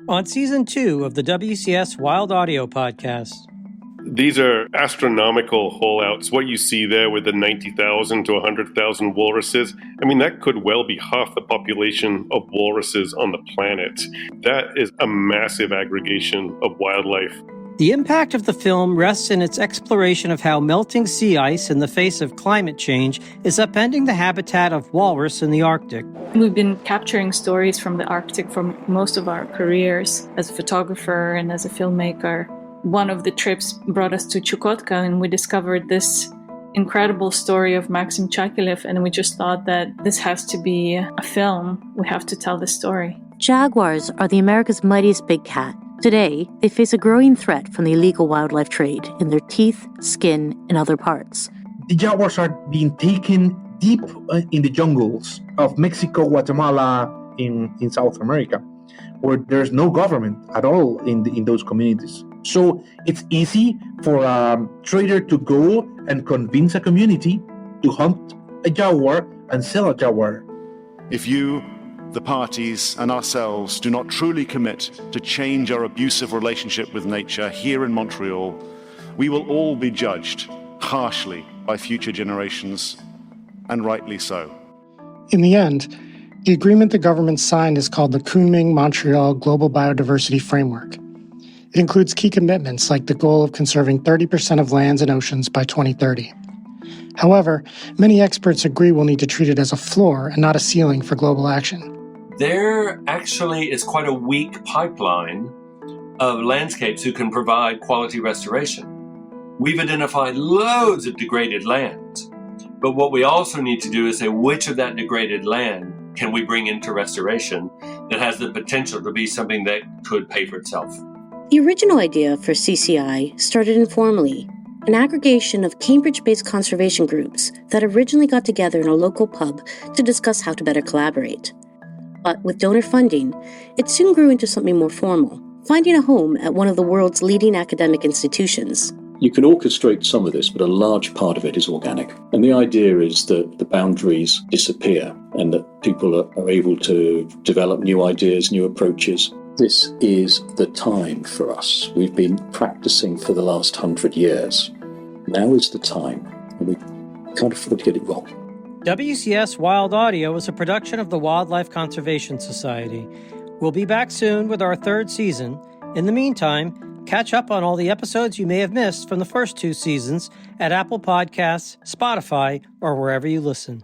On Season 2 of the WCS Wild audio podcast. These are astronomical hole-outs. What you see there with the 90,000 to 100,000 walruses, I mean, that could well be half the population of walruses on the planet. That is a massive aggregation of wildlife. The impact of the film rests in its exploration of how melting sea ice in the face of climate change is upending the habitat of walrus in the Arctic. We've been capturing stories from the Arctic for most of our careers as a photographer and as a filmmaker. One of the trips brought us to Chukotka, and we discovered this incredible story of Maxim Chakilev, and we just thought that this has to be a film. We have to tell this story. Jaguars are the America's mightiest big cat. Today, they face a growing threat from the illegal wildlife trade in their teeth, skin, and other parts. The jaguars are being taken deep in the jungles of Mexico, Guatemala, in South America, where there's no government at all in those communities. So it's easy for a trader to go and convince a community to hunt a jaguar and sell a jaguar. If you, the parties, and ourselves do not truly commit to change our abusive relationship with nature here in Montreal, we will all be judged harshly by future generations, and rightly so. In the end, the agreement the government signed is called the Kunming-Montreal Global Biodiversity Framework. It includes key commitments like the goal of conserving 30% of lands and oceans by 2030. However, many experts agree we'll need to treat it as a floor and not a ceiling for global action. There actually is quite a weak pipeline of landscapes who can provide quality restoration. We've identified loads of degraded land, but what we also need to do is say which of that degraded land can we bring into restoration that has the potential to be something that could pay for itself. The original idea for CCI started informally, an aggregation of Cambridge-based conservation groups that originally got together in a local pub to discuss how to better collaborate. But with donor funding, it soon grew into something more formal, finding a home at one of the world's leading academic institutions. You can orchestrate some of this, but a large part of it is organic. And the idea is that the boundaries disappear and that people are able to develop new ideas, new approaches. This is the time for us. We've been practicing for the last 100 years. Now is the time, and we can't afford to get it wrong. WCS Wild Audio is a production of the Wildlife Conservation Society. We'll be back soon with our third season. In the meantime, catch up on all the episodes you may have missed from the first two seasons at Apple Podcasts, Spotify, or wherever you listen.